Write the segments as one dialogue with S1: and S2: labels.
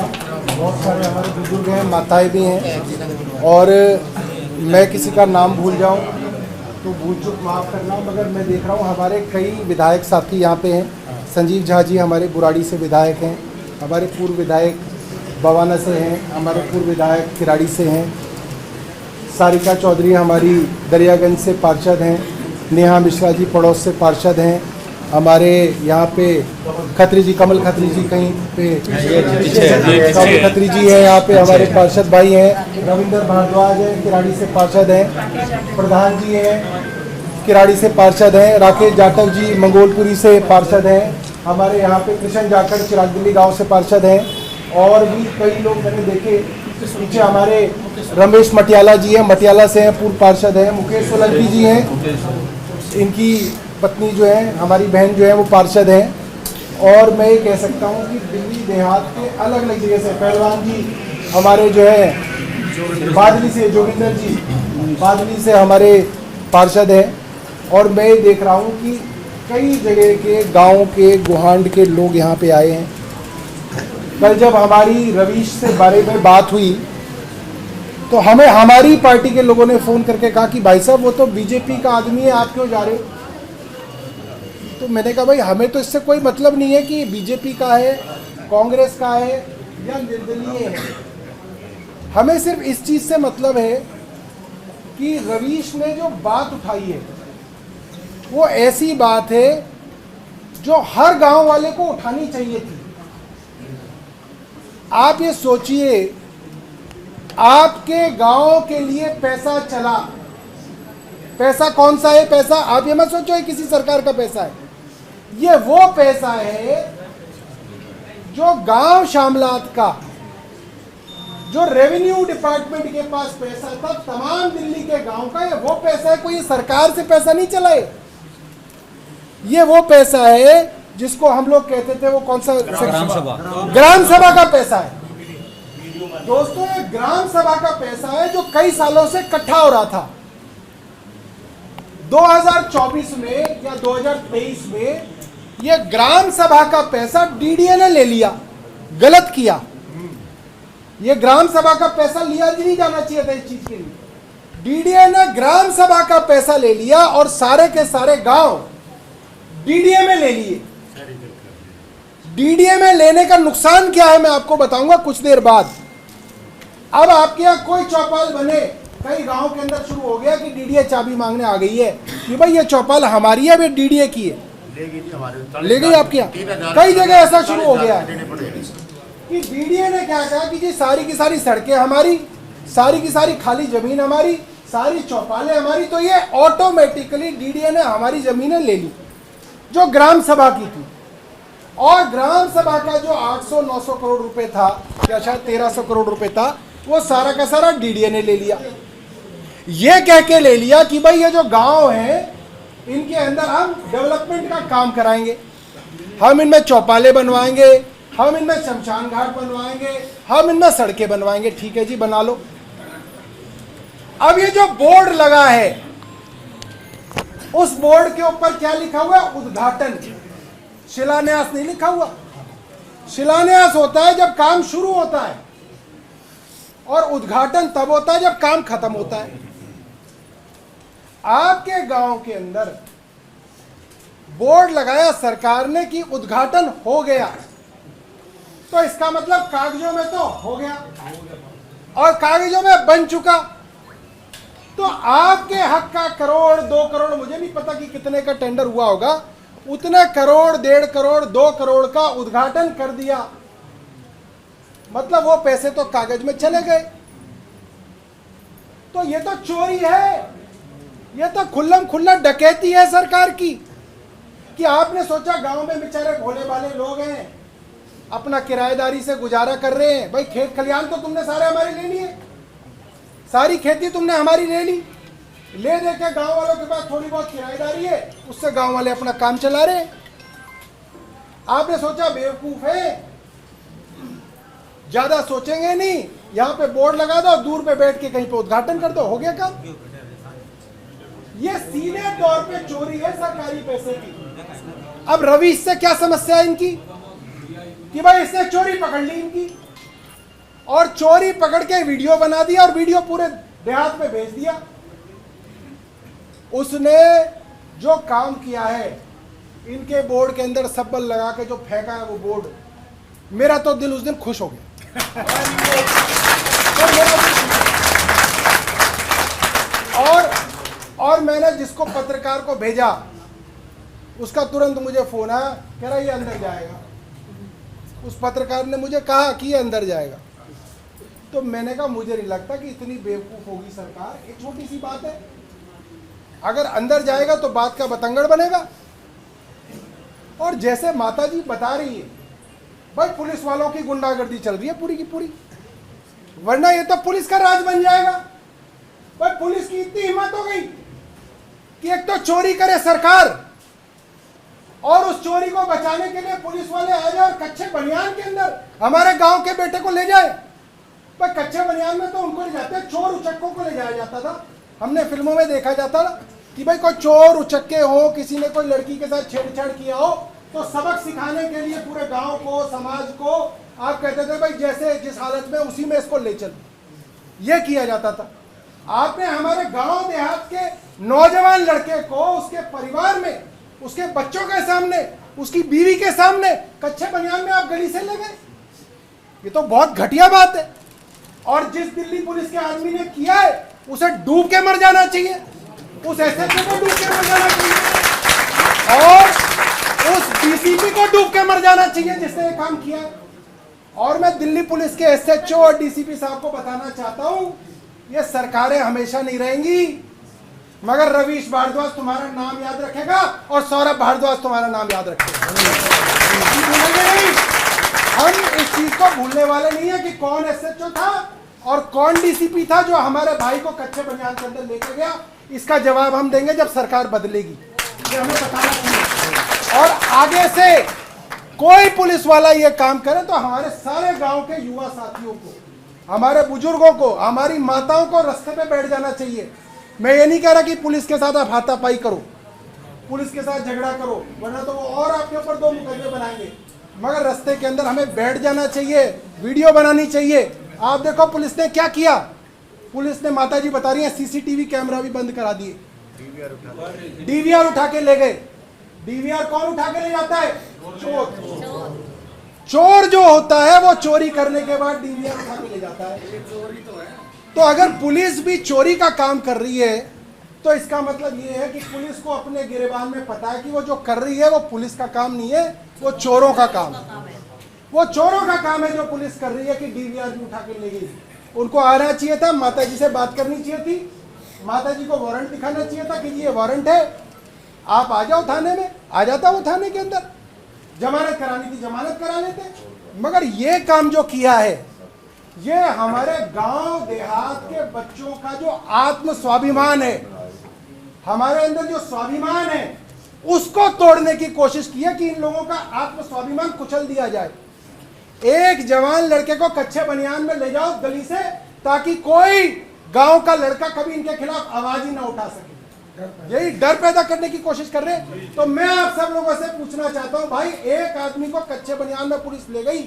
S1: बहुत सारे हमारे बुजुर्ग हैं, माताएं भी हैं, और मैं किसी का नाम भूल जाऊं तो भूल चूक माफ़ करना, मगर मैं देख रहा हूं हमारे कई विधायक साथी यहाँ पे हैं। संजीव झा जी हमारे बुराड़ी से विधायक हैं, हमारे पूर्व विधायक बवाना से हैं, हमारे पूर्व विधायक किराड़ी से हैं, सारिका चौधरी हमारी दरियागंज से पार्षद हैं, नेहा मिश्रा जी पड़ोस से पार्षद हैं, हमारे यहाँ पे खत्री जी, कमल खत्री जी कहीं पे, कमल खत्री जी है यहाँ पे, हमारे पार्षद भाई हैं, रविंद्र भारद्वाज हैं किराड़ी से पार्षद हैं, प्रधान जी हैं किराड़ी से पार्षद हैं, राकेश जाटव जी मंगोलपुरी से पार्षद हैं, हमारे यहाँ पे कृष्ण जाखड़ चिराग दिल्ली गाँव से पार्षद हैं, और भी कई लोग मैंने देखे। पीछे हमारे रमेश मटियाला जी हैं, मटियाला से हैं, पूर्व पार्षद हैं, मुकेश सोलंकी जी हैं, इनकी पत्नी जो है, हमारी बहन जो है वो पार्षद हैं। और मैं ये कह सकता हूँ कि दिल्ली देहात के अलग अलग जगह से पहलवान जी हमारे जो है बादली से, जोगिंदर जी बादली से हमारे पार्षद हैं। और मैं ये देख रहा हूँ कि कई जगह के गांव के गुहांड के लोग यहाँ पे आए हैं। कल जब हमारी रवीश से बारे में बात हुई तो हमें हमारी पार्टी के लोगों ने फ़ोन करके कहा कि भाई साहब वो तो बीजेपी का आदमी है, आप क्यों जा रहे हो? तो मैंने कहा भाई हमें तो इससे कोई मतलब नहीं है कि बीजेपी का है, कांग्रेस का है या निर्दलीय है। हमें सिर्फ इस चीज़ से मतलब है कि रवीश ने जो बात उठाई है वो ऐसी बात है जो हर गांव वाले को उठानी चाहिए थी। आप ये सोचिए, आपके गांव के लिए पैसा चला, पैसा कौन सा है? पैसा आप ये मत सोचो किसी सरकार का पैसा है, ये वो पैसा है जो गांव शामलात का, जो रेवेन्यू डिपार्टमेंट के पास पैसा था तमाम दिल्ली के गांव का, ये वो पैसा है। कोई सरकार से पैसा नहीं चला है, ये वो पैसा है जिसको हम लोग कहते थे वो कौन सा, ग्राम सभा का पैसा है। दोस्तों ये ग्राम सभा का पैसा है जो कई सालों से इकट्ठा हो रहा था। 2024 में या 2023 में ये ग्राम सभा का पैसा डीडीए ने ले लिया, गलत किया। ये ग्राम सभा का पैसा लिया नहीं जाना चाहिए था इस चीज के लिए। डीडीए ने ग्राम सभा का पैसा ले लिया और सारे के सारे गांव डीडीए में ले लिए। डीडीए में लेने का नुकसान क्या है मैं आपको बताऊंगा कुछ देर बाद। अब आपके यहाँ कोई चौपाल बने, कई गांव के अंदर शुरू हो गया कि डीडीए चाबी मांगने आ गई है कि भाई ये चौपाल हमारी है, डीडीए की है, ले गई आपके यहाँ। कई जगह ऐसा शुरू हो गया है कि डीडीए ने क्या कहा कि जी सारी की सारी सड़कें हमारी, सारी की सारी खाली जमीन हमारी, सारी चौपालें हमारी। तो ये ऑटोमेटिकली डीडीए ने हमारी जमीनें ले ली जो ग्राम सभा की थी। और ग्राम सभा का जो 800-900 करोड़ रुपए था या शायद 1300 करोड़ रुपए था, वो सारा का सारा डीडीए ने ले लिया। ये कह के ले लिया कि भाई ये जो गांव है इनके अंदर हम डेवलपमेंट का काम कराएंगे, हम इनमें चौपाले बनवाएंगे, हम इनमें शमशान घाट बनवाएंगे, हम इनमें सड़कें बनवाएंगे। ठीक है जी, बना लो। अब ये जो बोर्ड लगा है उस बोर्ड के ऊपर क्या लिखा हुआ है? उद्घाटन। शिलान्यास नहीं लिखा हुआ। शिलान्यास होता है जब काम शुरू होता है और उद्घाटन तब होता है जब काम खत्म होता है। आपके गांव के अंदर बोर्ड लगाया सरकार ने कि उद्घाटन हो गया, तो इसका मतलब कागजों में तो हो गया और कागजों में बन चुका। तो आपके हक का 1 करोड़ 2 करोड़, मुझे नहीं पता कि कितने का टेंडर हुआ होगा, उतने करोड़ 1.5 करोड़ 2 करोड़ का उद्घाटन कर दिया, मतलब वो पैसे तो कागज में चले गए। तो ये तो चोरी है, ये तो खुल्लम खुल्ला डकैती है सरकार की। कि आपने सोचा गांव में बेचारे भोले भाले लोग हैं, अपना किराएदारी से गुजारा कर रहे हैं। भाई खेत खलियान तो तुमने सारे हमारे ले लिए, सारी खेती तुमने हमारी ले ली, ले दे के गांव वालों के पास थोड़ी बहुत किराएदारी है, उससे गांव वाले अपना काम चला रहे हैं। आपने सोचा बेवकूफ है, ज्यादा सोचेंगे नहीं, यहां पे बोर्ड लगा दो, दूर पे बैठ के कहीं पे उद्घाटन कर दो, हो गया काम। ये सीधे तौर पे चोरी है सरकारी पैसे की। अब रवीश से क्या समस्या है इनकी कि भाई इसने चोरी पकड़ ली इनकी, और चोरी पकड़ के वीडियो बना दिया और वीडियो पूरे देहात में भेज दिया। उसने जो काम किया है, इनके बोर्ड के अंदर सब्बल लगा के जो फेंका है वो बोर्ड, मेरा तो दिल उस दिन खुश हो गया। और मैंने जिसको पत्रकार को भेजा उसका तुरंत मुझे फोन आया, कह रहा ये अंदर जाएगा। उस पत्रकार ने मुझे कहा कि ये अंदर जाएगा। तो मैंने कहा मुझे नहीं लगता कि इतनी बेवकूफ होगी सरकार, एक छोटी सी बात है, अगर अंदर जाएगा तो बात का बतंगड़ बनेगा। और जैसे माता जी बता रही है, भाई पुलिस वालों की गुंडागर्दी चल रही है पूरी की पूरी, वरना ये तो पुलिस का राज बन जाएगा। भाई पुलिस की इतनी हिम्मत हो गई कि एक तो चोरी करे सरकार और उस चोरी को बचाने के लिए पुलिस वाले आ जाए और कच्चे बनियान के अंदर हमारे गांव के बेटे को ले जाए। भाई कच्चे बनियान में तो उनको ले जाते हैं, चोर उचक्कों को ले जाया जाता था। हमने फिल्मों में देखा जाता था कि भाई कोई चोर उचक्के हो, किसी ने कोई लड़की के साथ छेड़छाड़ किया हो तो सबक सिखाने के लिए पूरे गांव को, समाज को आप कहते थे भाई जैसे जिस हालत में उसी में इसको ले चल, ये किया जाता था। आपने हमारे गांव देहात के नौजवान लड़के को उसके परिवार में, उसके बच्चों के सामने, उसकी बीवी के सामने कच्चे बनियान में आप गली से ले गए, ये तो बहुत घटिया बात है। और जिस दिल्ली पुलिस के आदमी ने किया है उसे डूब के मर जाना चाहिए, उस एसएचओ को डूब के मर जाना चाहिए और उस डीसीपी को डूब के मर जाना चाहिए जिसने ये काम किया। और मैं दिल्ली पुलिस के एसएचओ और डीसीपी साहब को बताना चाहता हूं, ये सरकारें हमेशा नहीं रहेंगी, मगर रवीश भारद्वाज तुम्हारा नाम याद रखेगा और सौरभ भारद्वाज तुम्हारा नाम याद रखेगा। हम इस चीज को भूलने वाले नहीं है कि कौन एसएचओ था और कौन डीसीपी था जो हमारे भाई को कच्चे बनियान के अंदर लेके गया। इसका जवाब हम देंगे जब सरकार बदलेगी, ये हमें बताना चाहिए। और आगे से कोई पुलिस वाला ये काम करे तो हमारे सारे गांव के युवा साथियों को, हमारे बुजुर्गों को, हमारी माताओं को रास्ते पे बैठ जाना चाहिए। मैं ये नहीं कह रहा कि पुलिस के साथ आप हाथापाई करो, पुलिस के साथ झगड़ा करो, वरना तो वो और आपके ऊपर 2 मुकदमे बनाएंगे, मगर रास्ते के अंदर हमें बैठ जाना चाहिए, वीडियो बनानी चाहिए। आप देखो पुलिस ने क्या किया, पुलिस ने, माता जी बता रही है, सीसीटीवी कैमरा भी बंद करा दिए, डीवीआर उठा के ले गए। डीवीआर कौन उठा के ले जाता है? चोर। चोर जो होता है वो चोरी करने के बाद डीवीआर उठा के ले जाता है। तो अगर पुलिस भी चोरी का काम कर रही है तो इसका मतलब ये है कि पुलिस को अपने गिरेबान में पता है कि वो जो कर रही है वो पुलिस का काम नहीं है, वो चोरों का काम है। वो चोरों का काम है जो पुलिस कर रही है कि डीवीआर भी उठा के ले गई। उनको आना चाहिए था, माता जी से बात करनी चाहिए थी, माता जी को वारंट दिखाना चाहिए था कि ये वारंट है, आप आ जाओ थाने में। आ जाता वो थाने के अंदर, जमानत करानी थी जमानत करा लेते। मगर ये काम जो किया है, ये हमारे गांव देहात के बच्चों का जो आत्म स्वाभिमान है, हमारे अंदर जो स्वाभिमान है, उसको तोड़ने की कोशिश की है कि इन लोगों का आत्म स्वाभिमान कुचल दिया जाए। एक जवान लड़के को कच्चे बनियान में ले जाओ गली से, ताकि कोई गांव का लड़का कभी इनके खिलाफ आवाज ही ना उठा सके। यही डर पैदा करने की कोशिश कर रहे हैं। तो मैं आप सब लोगों से पूछना चाहता हूं, भाई एक आदमी को कच्चे बनियान में पुलिस ले गई,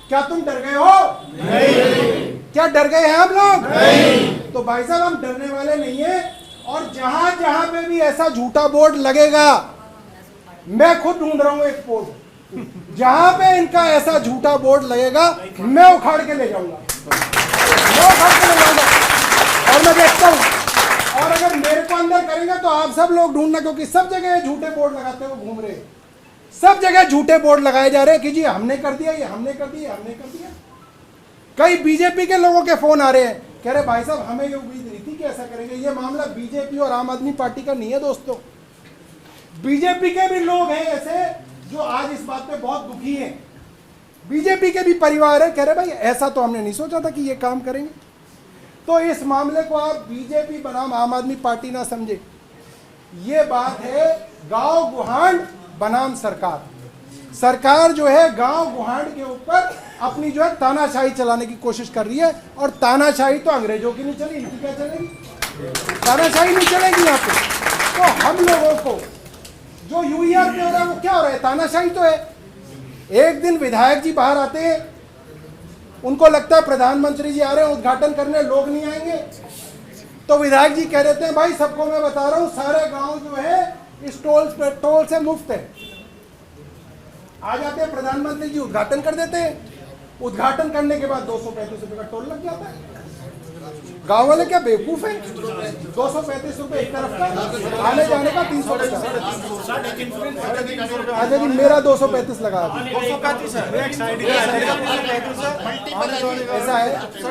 S1: क्या तुम डर गए हो? नहीं। क्या डर गए हैं आप लोग? नहीं। तो भाई साहब हम डरने वाले नहीं है। और जहां जहां पे भी ऐसा झूठा बोर्ड लगेगा, मैं खुद ढूंढ रहा हूं एक बोर्ड, जहां पे इनका ऐसा झूठा बोर्ड लगेगा मैं उखाड़ के ले जाऊंगा, मैं उखाड़ के ले जाऊंगा। और मैं देखता हूं, और अगर मेरे को अंदर करेंगे तो आप सब लोग ढूंढना, क्योंकि सब जगह झूठे बोर्ड लगाते हुए घूम रहे, सब जगह झूठे बोर्ड लगाए जा रहे हैं कि जी हमने कर दिया, ये हमने कर दिया, हमने कर दिया। कई बीजेपी के लोगों के फोन आ रहे हैं, कह रहे भाई साहब हमें ये उम्मीद नहीं थी कि ऐसा करेंगे। ये मामला बीजेपी और आम आदमी पार्टी का नहीं है दोस्तों, बीजेपी के भी लोग हैं ऐसे जो आज इस बात पे बहुत दुखी हैं। बीजेपी के भी परिवार है, कह रहे भाई ऐसा तो हमने नहीं सोचा था कि ये काम करेंगे। तो इस मामले को आप बीजेपी बनाम आम आदमी पार्टी ना समझे, ये बात है गांव गुहांड बनाम सरकार। सरकार जो है गांव गुहांड के ऊपर अपनी जो है तानाशाही चलाने की कोशिश कर रही है। और तानाशाही तो अंग्रेजों की नहीं चली, इनकी क्या चलेगी? तानाशाही नहीं चलेगी यहाँ पे। तो हम लोगों को जो यूईआर पे हो रहा है वो क्या हो रहा है? तानाशाही तो है। एक दिन विधायक जी बाहर आते हैं, उनको लगता है प्रधानमंत्री जी आ रहे हैं उद्घाटन करने, लोग नहीं आएंगे, तो विधायक जी कह देते हैं भाई सबको मैं बता रहा हूं सारे गांव जो है इस टोल से मुफ्त है। आ जाते हैं प्रधानमंत्री जी, उद्घाटन कर देते हैं, उद्घाटन करने के बाद 235 रुपए का टोल लग जाता है। गांव वाले क्या बेवकूफ है? 235 रुपए एक तरफ का, आने जाने का 350। अच्छा जी, मेरा 235 लगा। ऐसा है,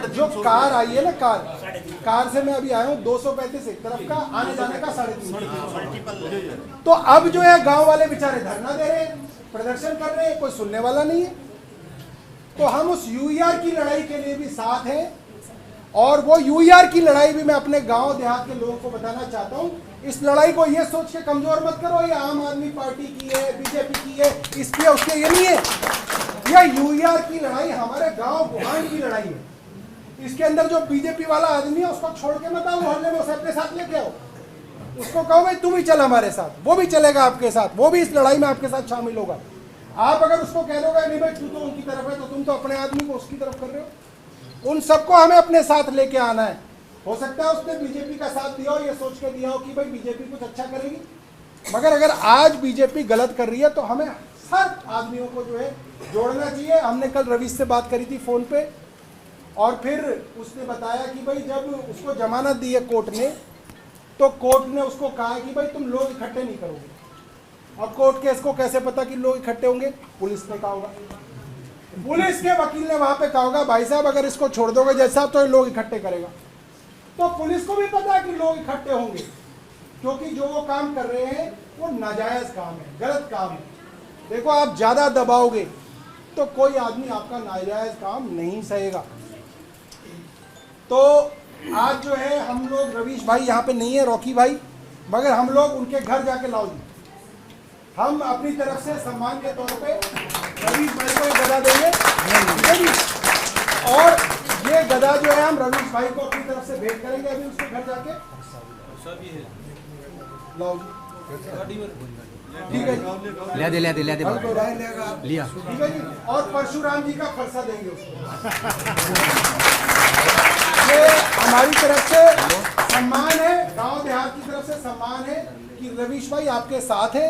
S1: जो कार आई है ना, कार से मैं अभी आया हूँ, 235 एक तरफ का, आने जाने का 350। तो अब जो है गांव वाले बेचारे धरना दे रहे हैं, प्रदर्शन कर रहे हैं, कोई सुनने वाला नहीं है। तो हम उस यूईआर की लड़ाई के लिए भी साथ हैं, और वो यूईआर की लड़ाई भी मैं अपने गांव देहात के लोगों को बताना चाहता हूं। इस लड़ाई को ये सोच के कमजोर मत करो ये आम आदमी पार्टी की है, बीजेपी की है, इसकी है, उसकी, ये नहीं है। यह यूईआर की लड़ाई हमारे गांव गुहान की लड़ाई है। इसके अंदर जो बीजेपी वाला आदमी है उसको छोड़ के मत आओ मोहल्ले में, उसे अपने साथ लेके आओ, उसको कहो भाई तुम ही चल हमारे साथ, वो भी चलेगा आपके साथ, वो भी इस लड़ाई में आपके साथ शामिल होगा। आप अगर उसको कह दोगे नहीं भाई तू तो उनकी तरफ है, तो तुम तो अपने आदमी को उसकी तरफ कर रहे हो। उन सबको हमें अपने साथ लेके आना है। हो सकता है उसने बीजेपी का साथ दिया हो, ये सोच के दिया हो कि भाई बीजेपी कुछ अच्छा करेगी, मगर अगर आज बीजेपी गलत कर रही है तो हमें सब आदमियों को जो है जोड़ना चाहिए। हमने कल रवीश से बात करी थी फोन पे, और फिर उसने बताया कि भाई जब उसको जमानत दी है कोर्ट ने, तो कोर्ट ने उसको कहा कि भाई तुम लोग इकट्ठे नहीं करोगे। अब कोर्ट केस को कैसे पता कि लोग इकट्ठे होंगे? पुलिस ने कहा होगा, पुलिस के वकील ने वहां पे कहा होगा भाई साहब अगर इसको छोड़ दोगे जैसा तो ये लोग इकट्ठे करेगा। तो पुलिस को भी पता है कि लोग इकट्ठे होंगे, क्योंकि जो वो काम कर रहे हैं वो नाजायज काम है, गलत काम है। देखो आप ज्यादा दबाओगे तो कोई आदमी आपका नाजायज काम नहीं सहेगा। तो आज जो है हम लोग, रवीश भाई यहाँ पे नहीं है, रॉकी भाई, मगर हम लोग उनके घर जाके लाओ जी, हम अपनी तरफ से सम्मान के तौर पे रवीश भाई को एक गदा देंगे, ठीक है जी। और ये गदा जो है हम रवीश भाई को अपनी तरफ से भेंट करेंगे अभी उसके घर जाके। लाओ जी, ठीक है जी,
S2: ले दे लिया
S1: ठीक है जी। और परशुराम जी का फरसा देंगे उसको। ये हमारी तरफ से सम्मान है, गांव देहात की तरफ से सम्मान है कि रवीश भाई आपके साथ है।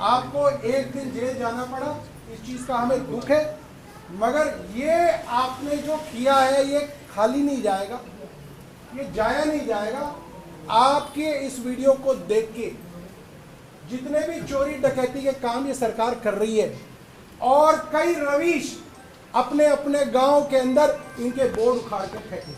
S1: आपको एक दिन जेल जाना पड़ा, इस चीज का हमें दुख है, मगर ये आपने जो किया है ये खाली नहीं जाएगा, ये जाया नहीं जाएगा। आपके इस वीडियो को देख के जितने भी चोरी डकैती के काम ये सरकार कर रही है, और कई रवीश अपने अपने गांव के अंदर इनके बोर्ड उखाड़ के फेंके,